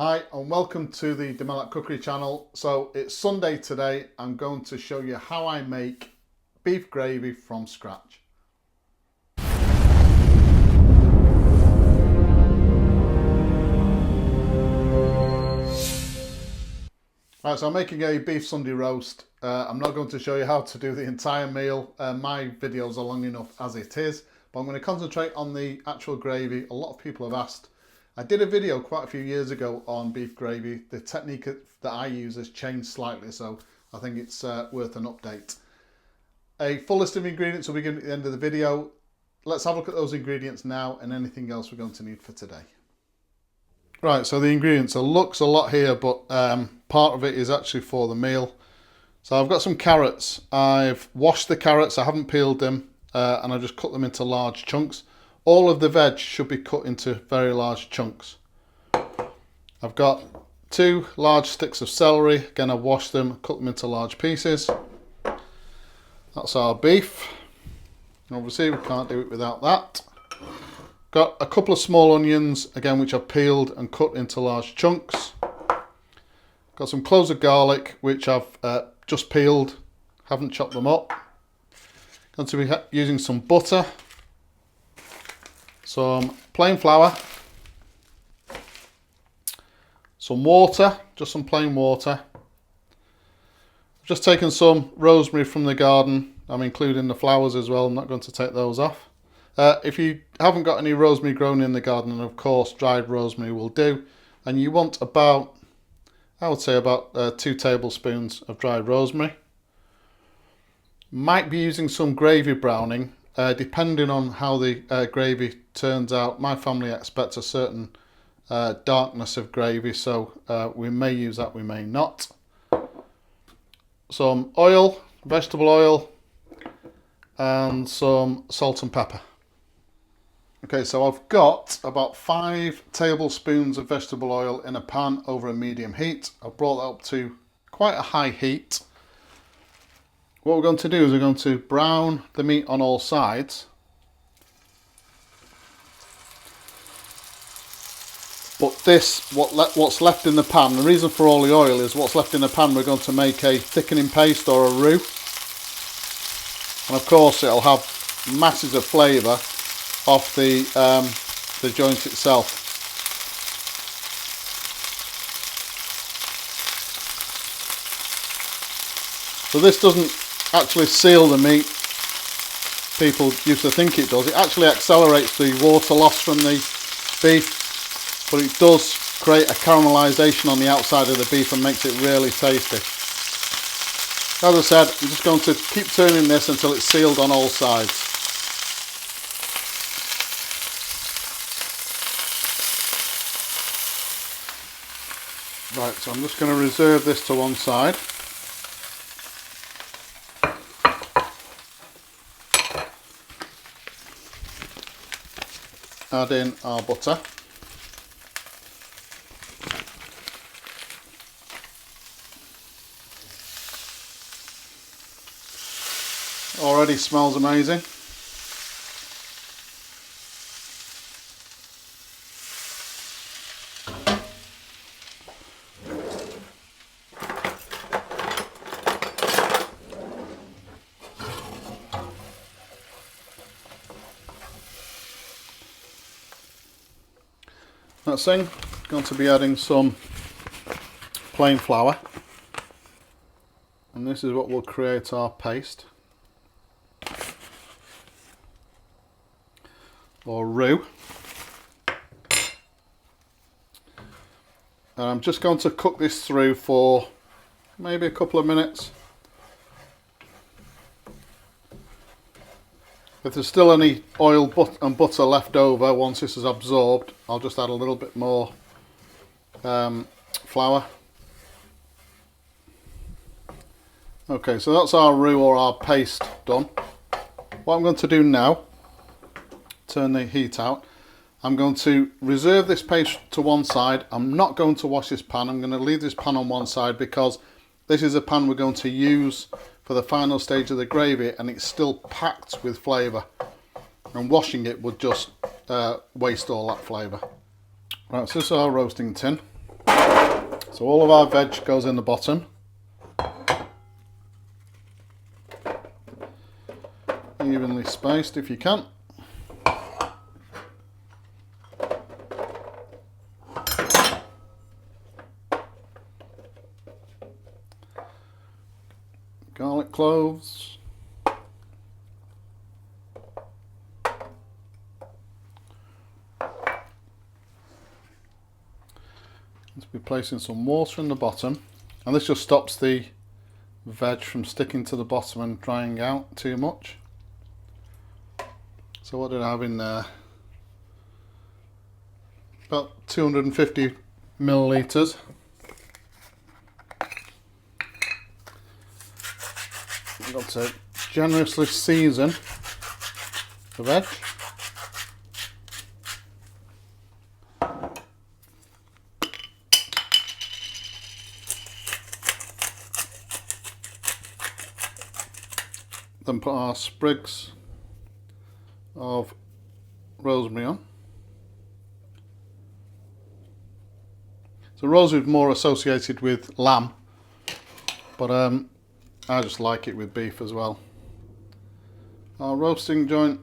Hi and welcome to the Demelak Cookery channel. So it's Sunday today. I'm going to show you how I make beef gravy from scratch. Right, so I'm making a beef Sunday roast. I'm not going to show you how to do the entire meal. My videos are long enough as it is, but I'm going to concentrate on the actual gravy. A lot of people have asked. I did a video quite a few years ago on beef gravy. The technique that I use has changed slightly, so I think it's worth an update. A full list of ingredients will be given at the end of the video. Let's have a look at those ingredients now and anything else we're going to need for today. Right, so the ingredients, it looks a lot here, but part of it is actually for the meal. So I've got some carrots. I've washed the carrots, I haven't peeled them, and I've just cut them into large chunks. All of the veg should be cut into very large chunks. I've got 2 large sticks of celery. Again, I've washed them, cut them into large pieces. That's our beef. Obviously, we can't do it without that. Got a couple of small onions, again, which I've peeled and cut into large chunks. Got some cloves of garlic, which I've just peeled, haven't chopped them up. Going to be using some butter. Some plain flour, some water, just some plain water. I've just taken some rosemary from the garden. I'm including the flowers as well. I'm not going to take those off. If you haven't got any rosemary grown in the garden, and of course dried rosemary will do. And you want about, I would say about 2 tablespoons of dried rosemary. Might be using some gravy browning. Depending on how the gravy turns out, my family expects a certain darkness of gravy, so we may use that, we may not. Some oil, vegetable oil, and some salt and pepper. Okay, so I've got about 5 tablespoons of vegetable oil in a pan over a medium heat. I've brought that up to quite a high heat. What we're going to do is we're going to brown the meat on all sides. But this, what's left in the pan, the reason for all the oil is what's left in the pan, we're going to make a thickening paste or a roux. And of course it'll have masses of flavour off the joint itself. So this doesn't actually seal the meat. People used to think it does. It actually accelerates the water loss from the beef, but it does create a caramelisation on the outside of the beef and makes it really tasty. As I said, I'm just going to keep turning this until it's sealed on all sides. Right, so I'm just going to reserve this to one side. Add in our butter. Already smells amazing. Next thing, going to be adding some plain flour, and this is what will create our paste or roux. And I'm just going to cook this through for maybe a couple of minutes. If there's still any oil and butter left over once this is absorbed, I'll just add a little bit more flour. Okay, so that's our roux or our paste done. What I'm going to do now, turn the heat out, I'm going to reserve this paste to one side. I'm not going to wash this pan. I'm going to leave this pan on one side because this is a pan we're going to use for the final stage of the gravy, and it's still packed with flavour, and washing it would just waste all that flavour. Right, so this is our roasting tin. So all of our veg goes in the bottom. Evenly spaced if you can. Garlic cloves. Let's be placing some water in the bottom, and this just stops the veg from sticking to the bottom and drying out too much. So what did I have in there? About 250 millilitres. I've got to generously season the veg. Then put our sprigs of rosemary on. So rosemary is more associated with lamb, but I just like it with beef as well. Our roasting joint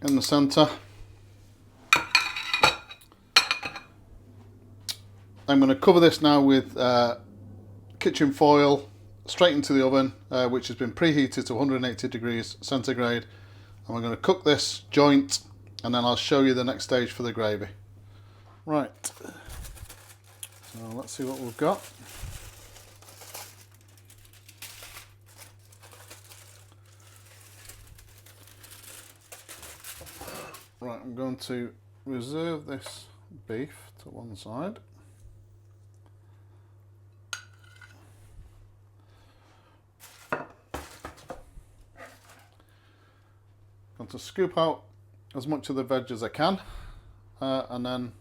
in the centre. I'm going to cover this now with kitchen foil straight into the oven, which has been preheated to 180 degrees centigrade. And we're going to cook this joint, and then I'll show you the next stage for the gravy. Right, so let's see what we've got. Right, I'm going to reserve this beef to one side. Going to scoop out as much of the veg as I can, and then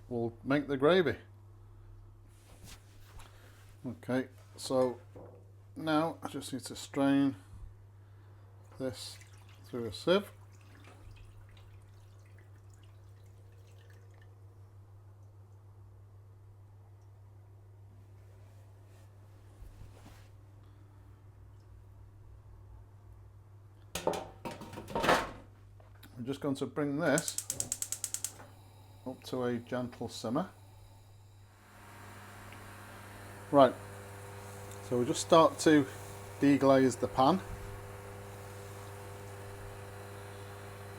we'll make the gravy. Okay, so now I just need to strain this through a sieve. I'm just going to bring this up to a gentle simmer. Right, so we'll just start to deglaze the pan.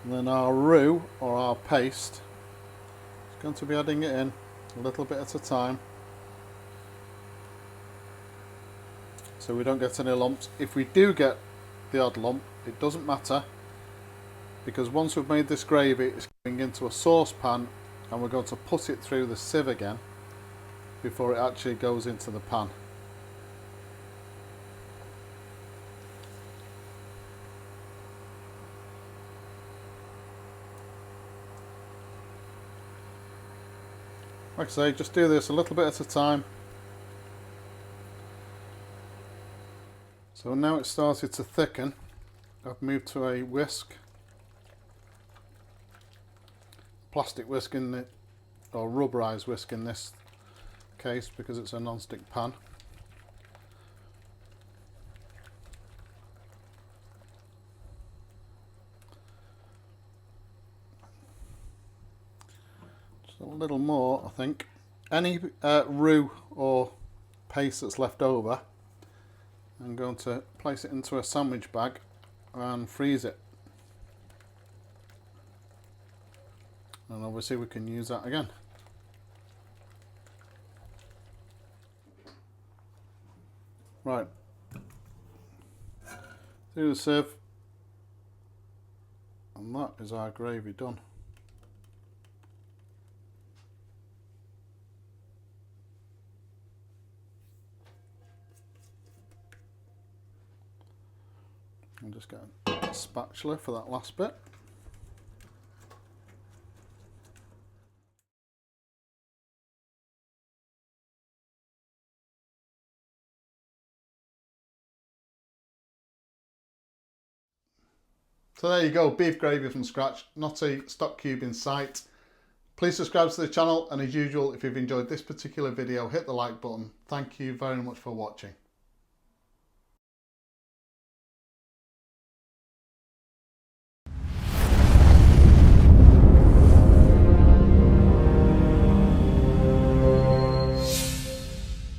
And then our roux, or our paste, is going to be adding it in a little bit at a time, so we don't get any lumps. If we do get the odd lump, it doesn't matter, because once we've made this gravy, it's going into a saucepan, and we're going to put it through the sieve again before it actually goes into the pan. Like I say, just do this a little bit at a time. So now it's started to thicken. I've moved to a whisk, plastic whisk in it, or rubberized whisk in this case because it's a non-stick pan. Just a little more, I think. Any roux or paste that's left over, I'm going to place it into a sandwich bag and freeze it. And obviously we can use that again. Right, through the sieve, and that is our gravy done. I'll just get a spatula for that last bit. So there you go, beef gravy from scratch, not a stock cube in sight. Please subscribe to the channel, and as usual, if you've enjoyed this particular video, hit the like button. Thank you very much for watching.